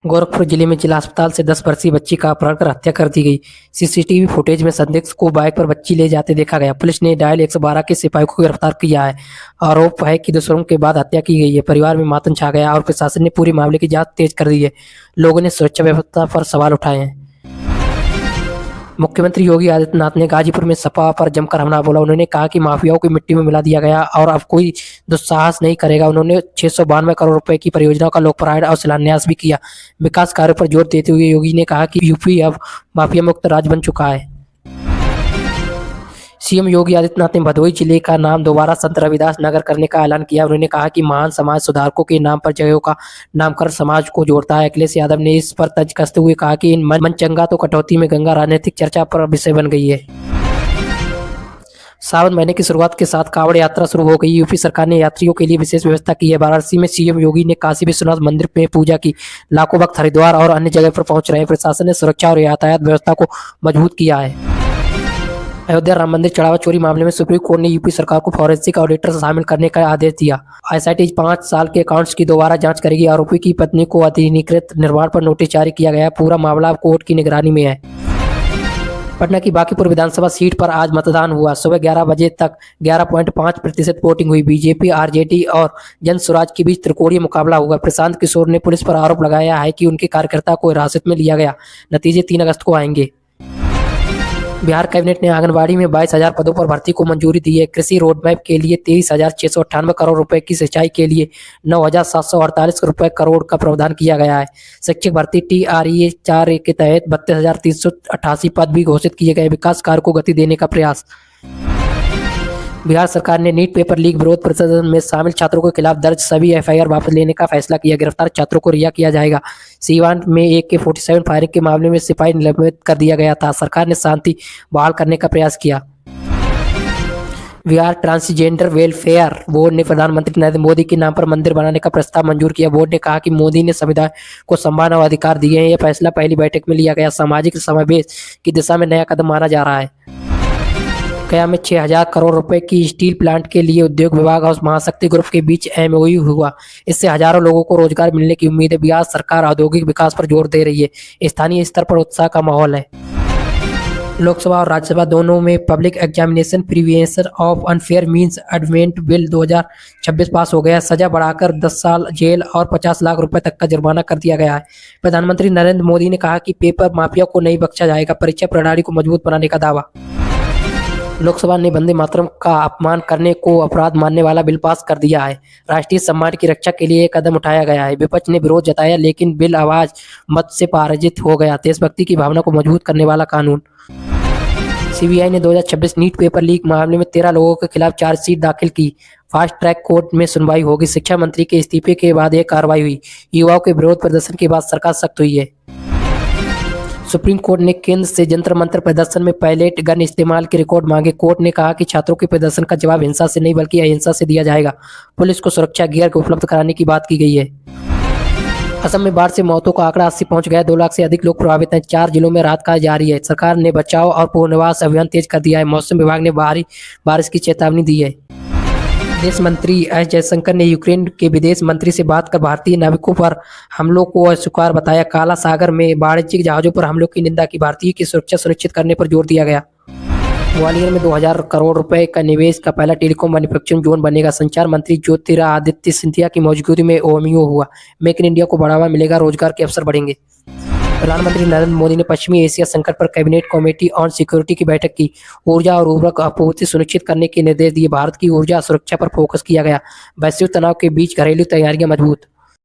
गोरखपुर जिले में जिला अस्पताल से 10 वर्षीय बच्ची का अपहरण कर हत्या कर दी गई। सीसीटीवी फुटेज में संदिग्ध को बाइक पर बच्ची ले जाते देखा गया। पुलिस ने डायल 112 के सिपाही को गिरफ्तार किया है। आरोप है कि दुष्कर्म के बाद हत्या की गई है। परिवार में मातम छा गया और प्रशासन ने पूरे मामले की जांच तेज कर दी है। लोगों ने सुरक्षा व्यवस्था पर सवाल उठाए हैं। मुख्यमंत्री योगी आदित्यनाथ ने गाजीपुर में सपा पर जमकर हमला बोला। उन्होंने कहा कि माफियाओं को मिट्टी में मिला दिया गया और अब कोई दुस्साहस नहीं करेगा। उन्होंने 692 करोड़ रुपए की परियोजनाओं का लोकार्पण और शिलान्यास भी किया। विकास कार्यों पर जोर देते हुए योगी ने कहा कि यूपी अब माफिया मुक्त राज्य बन चुका है। सीएम योगी आदित्यनाथ ने भदोही जिले का नाम दोबारा संत रविदास नगर करने का ऐलान किया। उन्होंने कहा कि महान समाज सुधारकों के नाम पर जगहों का नामकरण समाज को जोड़ता है। अखिलेश यादव ने इस पर तंज कसते हुए कहा कि इन मन चंगा तो कटौती में गंगा राजनीतिक चर्चा पर विषय बन गई है। सावन महीने की शुरुआत के साथ कांवड़ यात्रा शुरू हो गई। यूपी सरकार ने यात्रियों के लिए विशेष व्यवस्था की है। वाराणसी में सीएम योगी ने काशी विश्वनाथ मंदिर में पूजा की। लाखों भक्त हरिद्वार और अन्य जगह पर पहुंच रहे हैं। प्रशासन ने सुरक्षा और यातायात व्यवस्था को मजबूत किया है। अयोध्या राम मंदिर चढ़ावा चोरी मामले में सुप्रीम कोर्ट ने यूपी सरकार को फॉरेंसिक ऑडिटर शामिल करने का आदेश दिया। एसआईटी 5 साल के अकाउंट्स की दोबारा जांच करेगी। आरोपी की पत्नी को अधिनिकृत निर्माण पर नोटिस जारी किया गया। पूरा मामला कोर्ट की निगरानी में है। पटना की बांकीपुर विधानसभा सीट पर आज मतदान हुआ। सुबह 11 बजे तक 11.5% वोटिंग हुई। बीजेपी, आरजेडी और जन स्वराज के बीच त्रिकोणीय मुकाबला हुआ। प्रशांत किशोर ने पुलिस पर आरोप लगाया है कि उनके कार्यकर्ता को हिरासत में लिया गया। नतीजे 3 अगस्त को आएंगे। बिहार कैबिनेट ने आंगनबाड़ी में 22,000 पदों पर भर्ती को मंजूरी दी है। कृषि रोडमैप के लिए 23,698 करोड़ रुपए की सिंचाई के लिए 9,748 रुपए करोड़ का प्रावधान किया गया है। शिक्षक भर्ती TREA 4 के तहत 32,388 पद भी घोषित किए गए। विकास कार्य को गति देने का प्रयास। बिहार सरकार ने नीट पेपर लीक विरोध प्रदर्शन में शामिल छात्रों के खिलाफ दर्ज सभी एफआईआर वापस लेने का फैसला किया। गिरफ्तार छात्रों को रिहा किया जाएगा। सीवान में AK-47 फायरिंग के मामले में सिपाही निलंबित कर दिया गया था। सरकार ने शांति बहाल करने का प्रयास किया। बिहार ट्रांसजेंडर वेलफेयर बोर्ड ने प्रधानमंत्री नरेंद्र मोदी के नाम पर मंदिर बनाने का प्रस्ताव मंजूर किया। बोर्ड ने कहा कि मोदी ने संविधान को सम्मान और अधिकार दिए हैं। यह फैसला पहली बैठक में लिया गया। सामाजिक समावेश की दिशा में नया कदम माना जा रहा है। गया में 6,000 करोड़ रुपए की स्टील प्लांट के लिए उद्योग विभाग और महाशक्ति ग्रुप के बीच MOU हुआ। इससे हजारों लोगों को रोजगार मिलने की उम्मीद है। बिहार सरकार औद्योगिक विकास पर जोर दे रही है। स्थानीय स्तर पर उत्साह का माहौल है। लोकसभा और राज्यसभा दोनों में public examination prevention of unfair means amendment bill 2026 पास हो गया। सजा बढ़ाकर 10 साल जेल और 50 लाख रुपए तक का जुर्माना कर दिया गया है। प्रधानमंत्री नरेंद्र मोदी ने कहा कि पेपर माफिया को नहीं बख्शा जाएगा। परीक्षा प्रणाली को मजबूत बनाने का दावा। लोकसभा ने वंदे मातरम का अपमान करने को अपराध मानने वाला बिल पास कर दिया है। राष्ट्रीय सम्मान की रक्षा के लिए एक कदम उठाया गया है। विपक्ष ने विरोध जताया लेकिन बिल आवाज मत से पराजित हो गया। देशभक्ति की भावना को मजबूत करने वाला कानून। CBI ने 2026 नीट पेपर लीक मामले में 13 लोगों के खिलाफ चार्जशीट दाखिल की। फास्ट ट्रैक कोर्ट में सुनवाई होगी। शिक्षा मंत्री के इस्तीफे के बाद यह कार्रवाई हुई। युवाओं के विरोध प्रदर्शन के बाद सरकार सख्त हुई है। सुप्रीम कोर्ट ने केंद्र से जंतर मंतर प्रदर्शन में पैलेट गन इस्तेमाल के रिकॉर्ड मांगे। कोर्ट ने कहा कि छात्रों के प्रदर्शन का जवाब हिंसा से नहीं बल्कि अहिंसा से दिया जाएगा। पुलिस को सुरक्षा गियर उपलब्ध कराने की बात की गई है। असम में बाढ़ से मौतों का आंकड़ा 80 पहुंच गया। 2 लाख से अधिक लोग प्रभावित हैं। 4 जिलों में राहत कार्य जारी है। सरकार ने बचाव और पुनर्वास अभियान तेज कर दिया है। मौसम विभाग ने भारी बारिश की चेतावनी दी है। विदेश मंत्री एस जयशंकर ने यूक्रेन के विदेश मंत्री से बात कर भारतीय नाविकों पर हमलों को अस्वीकार बताया। काला सागर में वाणिज्यिक जहाजों पर हमलों की निंदा की। भारतीय की सुरक्षा सुनिश्चित करने पर जोर दिया गया। ग्वालियर में 2,000 करोड़ रुपए का निवेश का पहला टेलीकॉम मैन्युफैक्चरिंग जोन बनेगा। संचार मंत्री ज्योतिरादित्य सिंधिया की मौजूदगी में OMO हुआ। मेक इन इंडिया को बढ़ावा मिलेगा। रोजगार के अवसर बढ़ेंगे। प्रधानमंत्री नरेंद्र मोदी ने पश्चिमी एशिया संकट पर कैबिनेट कमेटी ऑन सिक्योरिटी की बैठक की। ऊर्जा और उर्वरक आपूर्ति सुनिश्चित करने के निर्देश दिए। भारत की ऊर्जा सुरक्षा पर फोकस किया गया। वैश्विक तनाव के बीच घरेलू तैयारियां मजबूत।